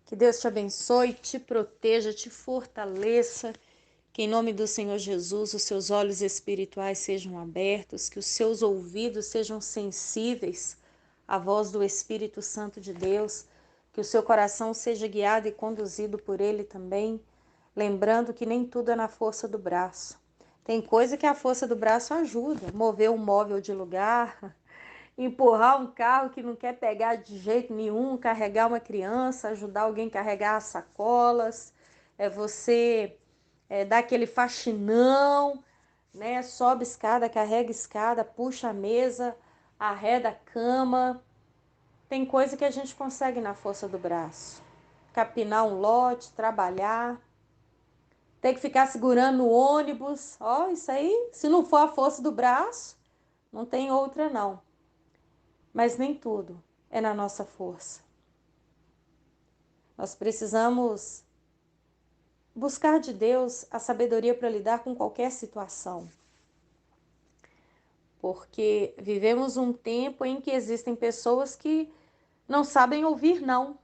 Que Deus te abençoe, te proteja, te fortaleça. Que em nome do Senhor Jesus os seus olhos espirituais sejam abertos, que os seus ouvidos sejam sensíveis à voz do Espírito Santo de Deus, que o seu coração seja guiado e conduzido por Ele também, lembrando que nem tudo é na força do braço. Tem coisa que a força do braço ajuda, mover um móvel de lugar, empurrar um carro que não quer pegar de jeito nenhum, carregar uma criança, ajudar alguém a carregar as sacolas, você dar aquele faxinão, né? Sobe escada, carrega escada, puxa a mesa, arreda a cama. Tem coisa que a gente consegue na força do braço. Capinar um lote, trabalhar, ter que ficar segurando o ônibus. Ó, isso aí, se não for a força do braço, não tem outra não. Mas nem tudo é na nossa força. Nós precisamos buscar de Deus a sabedoria para lidar com qualquer situação. Porque vivemos um tempo em que existem pessoas que não sabem ouvir não.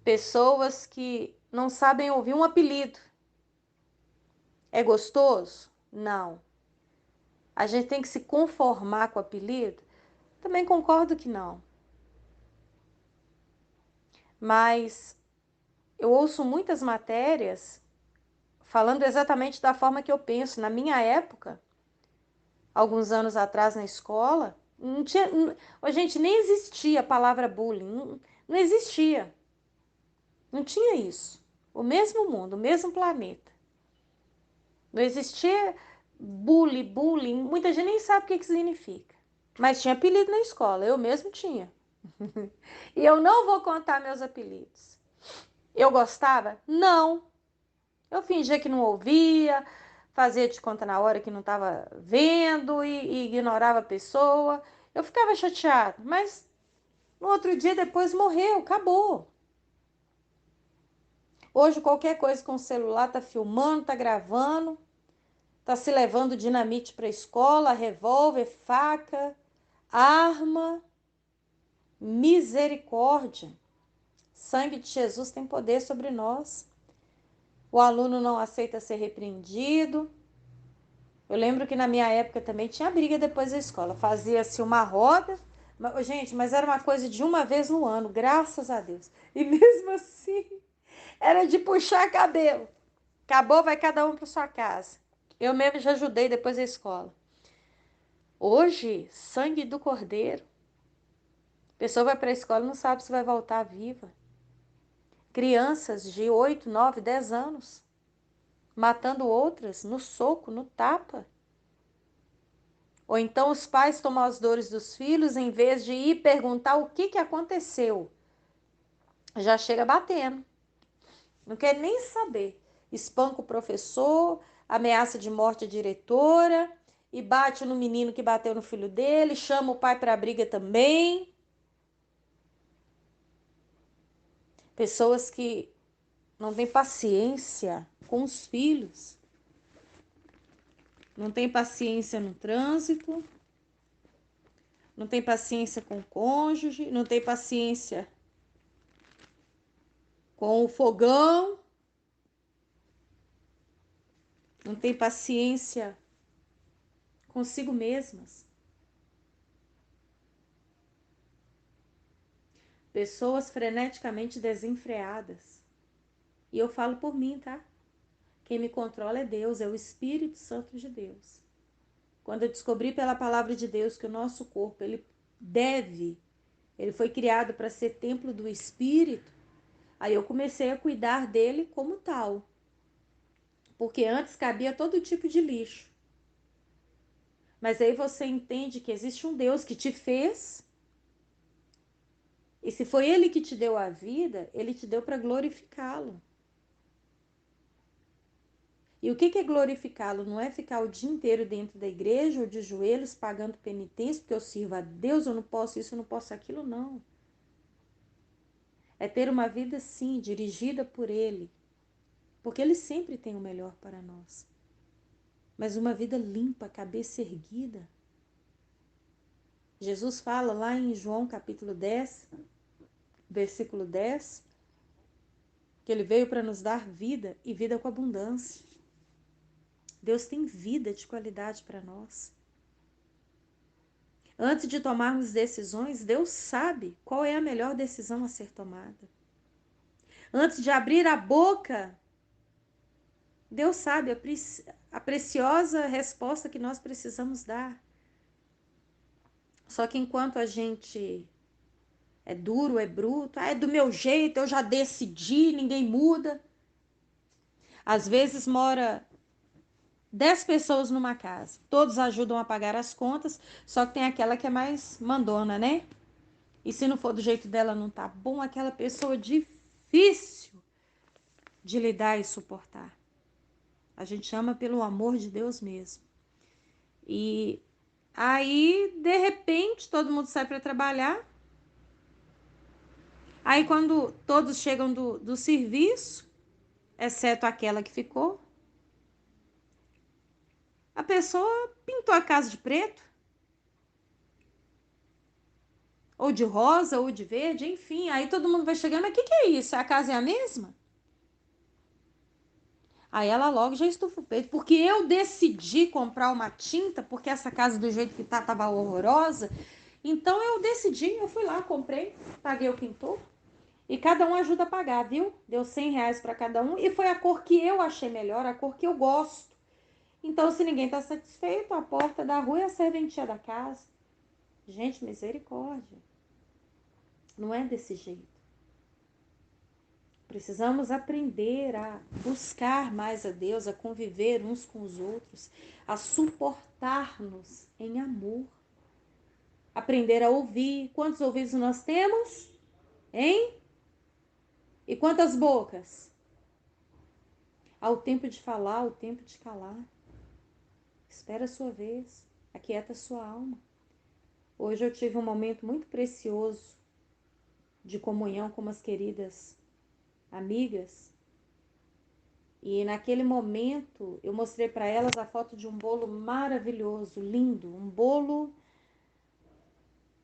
Pessoas que não sabem ouvir um apelido. É gostoso? Não. A gente tem que se conformar com o apelido? Também concordo que não. Mas eu ouço muitas matérias falando exatamente da forma que eu penso. Na minha época, alguns anos atrás na escola, não tinha, gente, nem existia a palavra bullying, não existia. Não tinha isso. O mesmo mundo, o mesmo planeta. Não existia bullying. Muita gente nem sabe o que significa. Mas tinha apelido na escola, eu mesmo tinha. E eu não vou contar meus apelidos. Eu gostava? Não. Eu fingia que não ouvia, fazia de conta na hora que não estava vendo e ignorava a pessoa. Eu ficava chateada, mas no outro dia depois morreu, acabou. Hoje qualquer coisa com o celular tá filmando, tá gravando, tá se levando dinamite para a escola, revólver, faca, arma. Misericórdia. Sangue de Jesus tem poder sobre nós. O aluno não aceita ser repreendido. Eu lembro que na minha época também tinha briga depois da escola. Fazia-se uma roda. Gente, mas era uma coisa de uma vez no ano, graças a Deus. E mesmo assim, era de puxar cabelo. Acabou, vai cada um para sua casa. Eu mesmo já ajudei depois da escola. Hoje, sangue do cordeiro. A pessoa vai para a escola e não sabe se vai voltar viva. Crianças de 8, 9, 10 anos matando outras no soco, no tapa. Ou então os pais tomam as dores dos filhos em vez de ir perguntar o que aconteceu. Já chega batendo. Não quer nem saber. Espanca o professor, ameaça de morte a diretora e bate no menino que bateu no filho dele, chama o pai para a briga também. Pessoas que não têm paciência com os filhos, não têm paciência no trânsito, não tem paciência com o cônjuge, não tem paciência com o fogão, não tem paciência consigo mesmas. Pessoas freneticamente desenfreadas. E eu falo por mim, tá? Quem me controla é Deus, é o Espírito Santo de Deus. Quando eu descobri pela palavra de Deus que o nosso corpo, ele foi criado para ser templo do Espírito, aí eu comecei a cuidar dele como tal. Porque antes cabia todo tipo de lixo. Mas aí você entende que existe um Deus que te fez. E se foi Ele que te deu a vida, Ele te deu para glorificá-lo. E o que é glorificá-lo? Não é ficar o dia inteiro dentro da igreja ou de joelhos pagando penitência, porque eu sirvo a Deus, eu não posso isso, eu não posso aquilo, não. É ter uma vida, sim, dirigida por Ele. Porque Ele sempre tem o melhor para nós. Mas uma vida limpa, cabeça erguida. Jesus fala lá em João capítulo 10, versículo 10, que ele veio para nos dar vida e vida com abundância. Deus tem vida de qualidade para nós. Antes de tomarmos decisões, Deus sabe qual é a melhor decisão a ser tomada. Antes de abrir a boca, Deus sabe a preciosa resposta que nós precisamos dar. Só que enquanto a gente é duro, é bruto, é do meu jeito, eu já decidi, ninguém muda. Às vezes mora 10 pessoas numa casa, todos ajudam a pagar as contas, só que tem aquela que é mais mandona, né? E se não for do jeito dela, não tá bom, aquela pessoa difícil de lidar e suportar. A gente ama pelo amor de Deus mesmo. E aí, de repente, todo mundo sai para trabalhar. Aí, quando todos chegam do serviço, exceto aquela que ficou, a pessoa pintou a casa de preto, ou de rosa, ou de verde, enfim. Aí todo mundo vai chegando, mas o que é isso? A casa é a mesma? Aí ela logo já estufa o peito, porque eu decidi comprar uma tinta, porque essa casa do jeito que tá tava horrorosa. Então eu decidi, eu fui lá, comprei, paguei o pintor. E cada um ajuda a pagar, viu? Deu R$ 100 para cada um. E foi a cor que eu achei melhor, a cor que eu gosto. Então, se ninguém tá satisfeito, a porta da rua é a serventia da casa. Gente, misericórdia. Não é desse jeito. Precisamos aprender a buscar mais a Deus, a conviver uns com os outros, a suportar-nos em amor. Aprender a ouvir. Quantos ouvidos nós temos? Hein? E quantas bocas? Há o tempo de falar, o tempo de calar. Espera a sua vez. Aquieta a sua alma. Hoje eu tive um momento muito precioso de comunhão com umas queridas amigas. E naquele momento eu mostrei para elas a foto de um bolo maravilhoso, lindo, um bolo.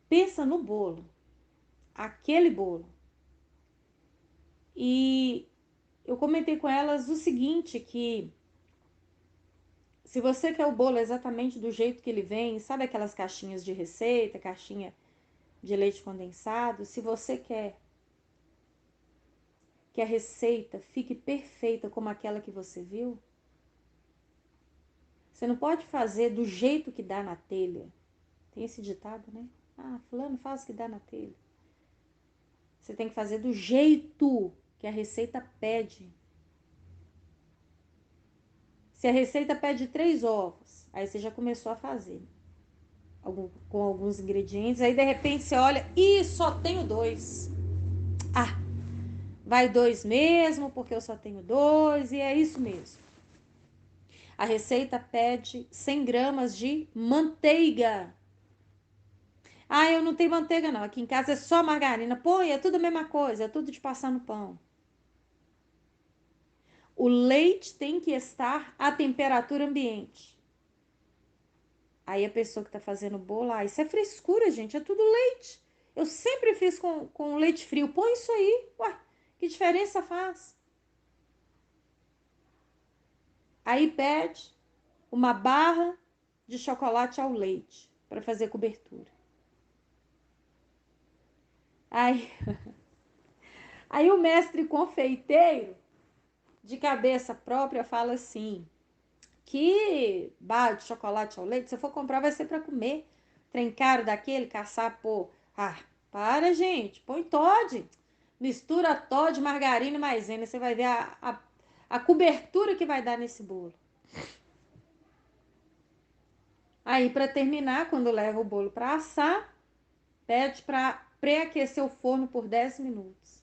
Pensa no bolo, aquele bolo. E eu comentei com elas o seguinte, que se você quer o bolo exatamente do jeito que ele vem, sabe aquelas caixinhas de receita, caixinha de leite condensado, se você quer que a receita fique perfeita como aquela que você viu, você não pode fazer do jeito que dá na telha. Tem esse ditado, né? Ah, fulano faz o que dá na telha. Você tem que fazer do jeito que a receita pede. Se a receita pede 3 ovos, aí você já começou a fazer com alguns ingredientes, aí de repente você olha, e só tenho 2. Ah, vai 2 mesmo, porque eu só tenho 2, e é isso mesmo. A receita pede 100 gramas de manteiga. Ah, eu não tenho manteiga não, aqui em casa é só margarina. Pô, é tudo a mesma coisa, é tudo de passar no pão. O leite tem que estar à temperatura ambiente. Aí a pessoa que tá fazendo o bolo, isso é frescura, gente, é tudo leite. Eu sempre fiz com leite frio. Põe isso aí. Ué, que diferença faz? Aí pede uma barra de chocolate ao leite para fazer cobertura. Aí, aí o mestre confeiteiro, de cabeça própria, fala assim, que barra de chocolate ao leite, se for comprar, vai ser para comer. Trem caro daquele, caçar, pô. Ah, para, gente. Põe Toddy. Mistura Toddy, margarina e maisena. Você vai ver a cobertura que vai dar nesse bolo. Aí, para terminar, quando leva o bolo para assar, pede para pré-aquecer o forno por 10 minutos.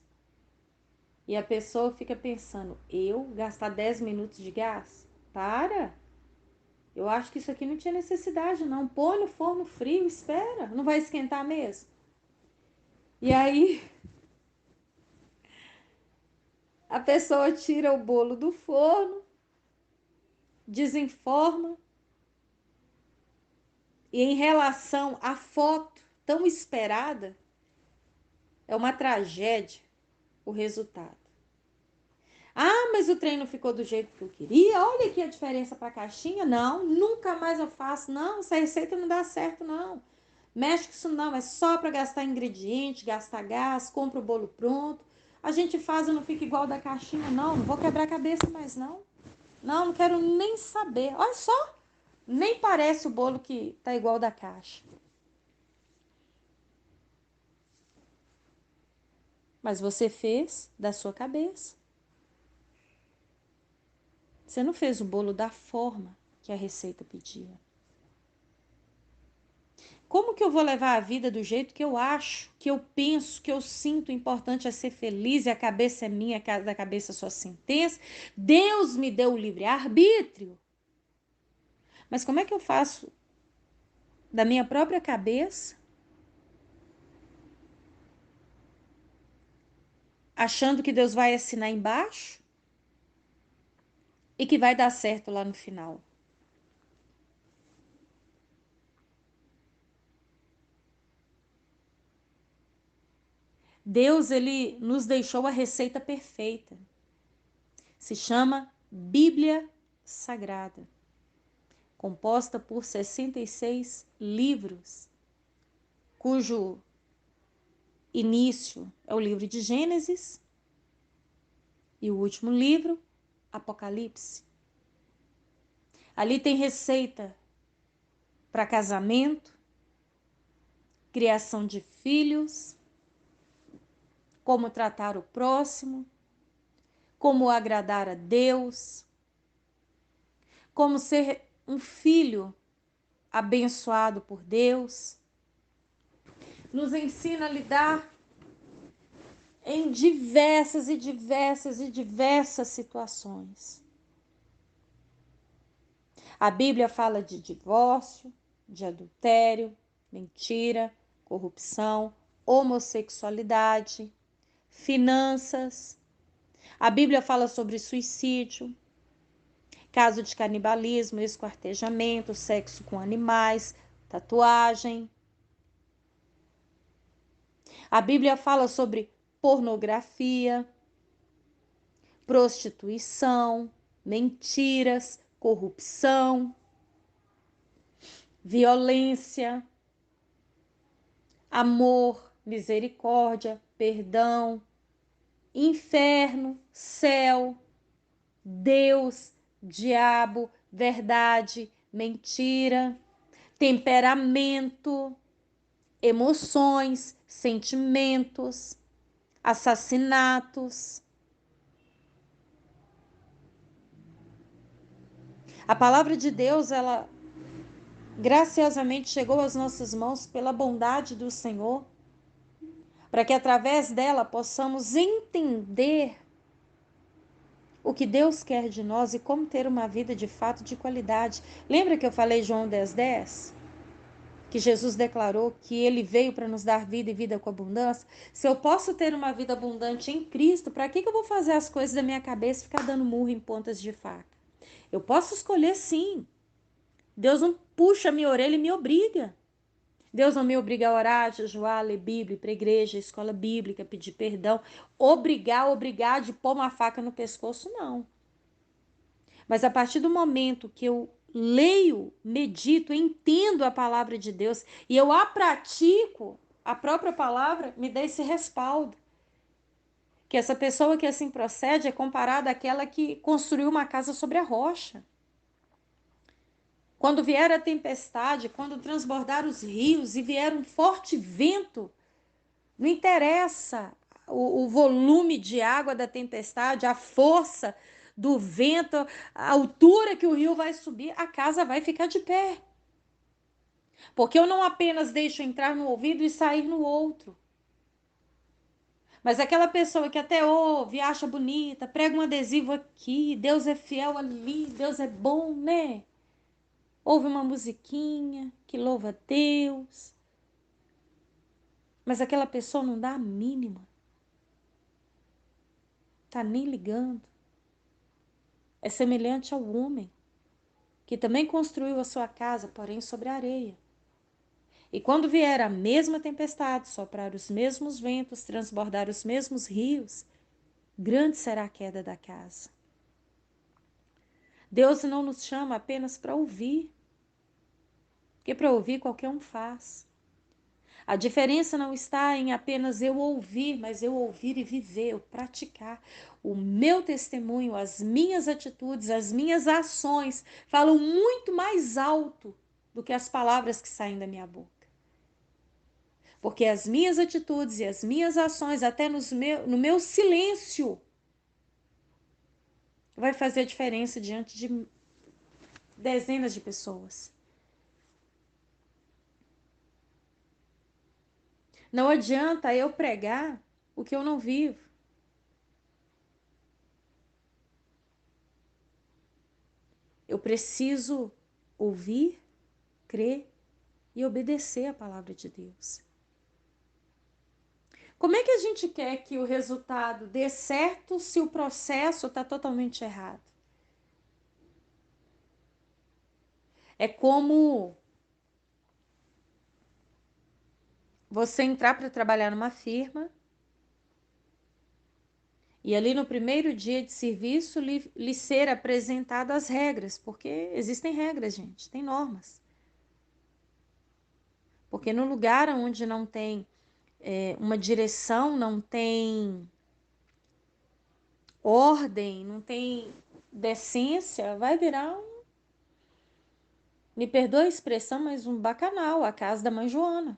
E a pessoa fica pensando, eu gastar 10 minutos de gás? Para! Eu acho que isso aqui não tinha necessidade, não. Põe no forno frio, espera. Não vai esquentar mesmo. E aí, a pessoa tira o bolo do forno, desenforma. E em relação à foto tão esperada, É uma tragédia o resultado. Ah, mas o trem não ficou do jeito que eu queria. Olha aqui a diferença para a caixinha. Não, nunca mais eu faço. Não, essa receita não dá certo, não. Mexe com isso não, é só para gastar ingrediente, gastar gás, compra o bolo pronto. A gente faz e não fica igual da caixinha, não. Não vou quebrar a cabeça mais, não. Não, não quero nem saber. Olha só, nem parece o bolo que tá igual da caixa. Mas você fez da sua cabeça. Você não fez o bolo da forma que a receita pedia. Como que eu vou levar a vida do jeito que eu acho, que eu penso, que eu sinto? O importante é ser feliz e a cabeça é minha, da cabeça sua sentença. Deus me deu o livre-arbítrio. Mas como é que eu faço da minha própria cabeça, achando que Deus vai assinar embaixo e que vai dar certo lá no final? Deus, ele nos deixou a receita perfeita. Se chama Bíblia Sagrada, composta por 66 livros, cujo início é o livro de Gênesis e o último livro, Apocalipse. Ali tem receita para casamento, criação de filhos, como tratar o próximo, como agradar a Deus, como ser um filho abençoado por Deus. Nos ensina a lidar em diversas situações. A Bíblia fala de divórcio, de adultério, mentira, corrupção, homossexualidade, finanças. A Bíblia fala sobre suicídio, caso de canibalismo, esquartejamento, sexo com animais, tatuagem. A Bíblia fala sobre pornografia, prostituição, mentiras, corrupção, violência, amor, misericórdia, perdão, inferno, céu, Deus, diabo, verdade, mentira, temperamento, emoções, sentimentos, assassinatos. A palavra de Deus, ela graciosamente chegou às nossas mãos pela bondade do Senhor, para que através dela possamos entender o que Deus quer de nós e como ter uma vida de fato de qualidade. Lembra que eu falei João 10:10? Que Jesus declarou que ele veio para nos dar vida e vida com abundância. Se eu posso ter uma vida abundante em Cristo, para que eu vou fazer as coisas da minha cabeça e ficar dando murro em pontas de faca? Eu posso escolher sim. Deus não puxa a minha orelha e me obriga. Deus não me obriga a orar, jejuar, ler Bíblia, ir para a igreja, escola bíblica, pedir perdão. Obrigar de pôr uma faca no pescoço, não. Mas a partir do momento que eu leio, medito, entendo a palavra de Deus e eu a pratico, a própria palavra me dá esse respaldo. Que essa pessoa que assim procede é comparada àquela que construiu uma casa sobre a rocha. Quando vier a tempestade, quando transbordar os rios e vier um forte vento, não interessa o volume de água da tempestade, a força do vento, a altura que o rio vai subir, a casa vai ficar de pé. Porque eu não apenas deixo entrar no ouvido e sair no outro. Mas aquela pessoa que até ouve, acha bonita, prega um adesivo aqui, Deus é fiel ali, Deus é bom, né? Ouve uma musiquinha que louva a Deus. Mas aquela pessoa não dá a mínima. Tá nem ligando. É semelhante ao homem que também construiu a sua casa, porém sobre a areia. E quando vier a mesma tempestade, soprar os mesmos ventos, transbordar os mesmos rios, grande será a queda da casa. Deus não nos chama apenas para ouvir, porque para ouvir qualquer um faz. A diferença não está em apenas eu ouvir, mas eu ouvir e viver, eu praticar. O meu testemunho, as minhas atitudes, as minhas ações falam muito mais alto do que as palavras que saem da minha boca. Porque as minhas atitudes e as minhas ações, até no meu silêncio, vai fazer a diferença diante de dezenas de pessoas. Não adianta eu pregar o que eu não vivo. Eu preciso ouvir, crer e obedecer a palavra de Deus. Como é que a gente quer que o resultado dê certo se o processo está totalmente errado? É como você entrar para trabalhar numa firma e ali no primeiro dia de serviço lhe ser apresentado as regras, porque existem regras, gente, tem normas. Porque no lugar onde não tem uma direção, não tem ordem, não tem decência, vai virar me perdoa a expressão, mas um bacanal, a casa da mãe Joana.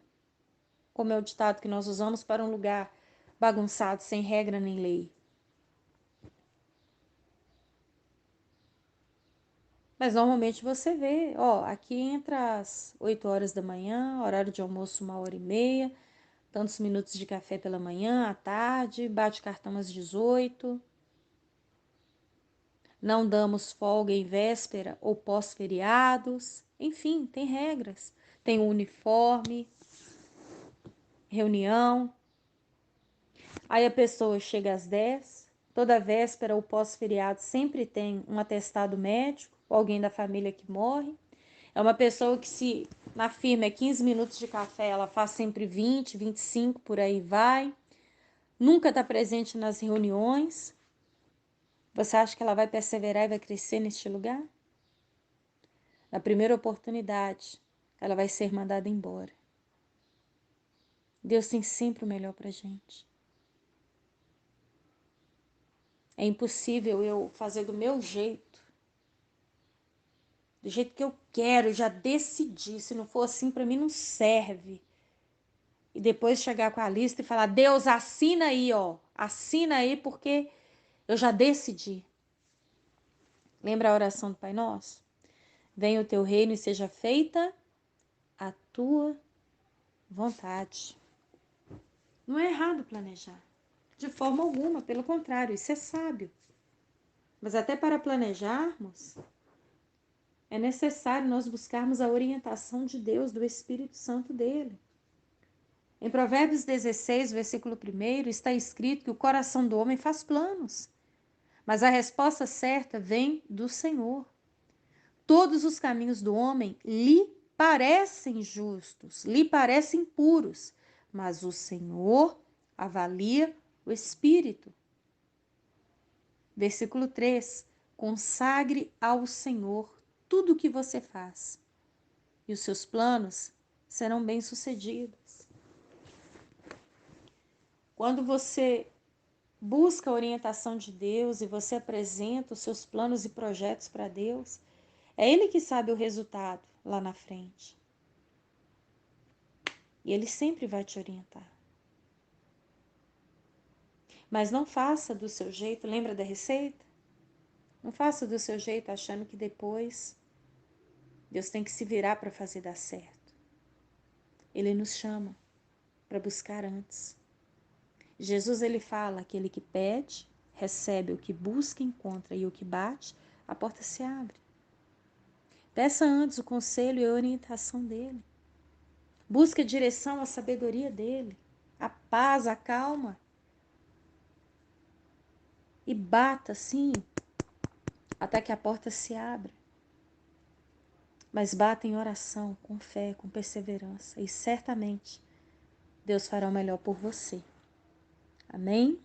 Como é o ditado que nós usamos para um lugar bagunçado, sem regra nem lei. Mas normalmente você vê, ó, aqui entra às 8 horas da manhã, horário de almoço 1h30, tantos minutos de café pela manhã, à tarde, bate cartão às 18. Não damos folga em véspera ou pós-feriados. Enfim, tem regras. Tem o uniforme, reunião. Aí a pessoa chega às 10. Toda véspera ou pós-feriado sempre tem um atestado médico ou alguém da família que morre. É uma pessoa que, se na firma é 15 minutos de café, ela faz sempre 20, 25, por aí vai. Nunca está presente nas reuniões. Você acha que ela vai perseverar e vai crescer neste lugar? Na primeira oportunidade, ela vai ser mandada embora. Deus tem sempre o melhor para a gente. É impossível eu fazer do meu jeito, do jeito que eu quero, eu já decidi. Se não for assim, para mim não serve. E depois chegar com a lista e falar: Deus, assina aí, ó. Assina aí porque eu já decidi. Lembra a oração do Pai Nosso? Venha o teu reino e seja feita a tua vontade. Não é errado planejar. De forma alguma, pelo contrário, isso é sábio. Mas até para planejarmos, é necessário nós buscarmos a orientação de Deus, do Espírito Santo dele. Em Provérbios 16, versículo 1, está escrito que o coração do homem faz planos, mas a resposta certa vem do Senhor. Todos os caminhos do homem lhe parecem justos, lhe parecem puros, mas o Senhor avalia o espírito. Versículo 3: consagre ao Senhor tudo o que você faz, e os seus planos serão bem-sucedidos. Quando você busca a orientação de Deus e você apresenta os seus planos e projetos para Deus, é Ele que sabe o resultado lá na frente. E Ele sempre vai te orientar. Mas não faça do seu jeito, lembra da receita? Não faça do seu jeito achando que depois Deus tem que se virar para fazer dar certo. Ele nos chama para buscar antes. Jesus, ele fala: aquele que pede, recebe, o que busca, encontra, e o que bate, a porta se abre. Peça antes o conselho e a orientação dele. Busque a direção, a sabedoria dele, a paz, a calma. E bata assim, até que a porta se abra. mas bata em oração, com fé, com perseverança, e certamente Deus fará o melhor por você. Amém?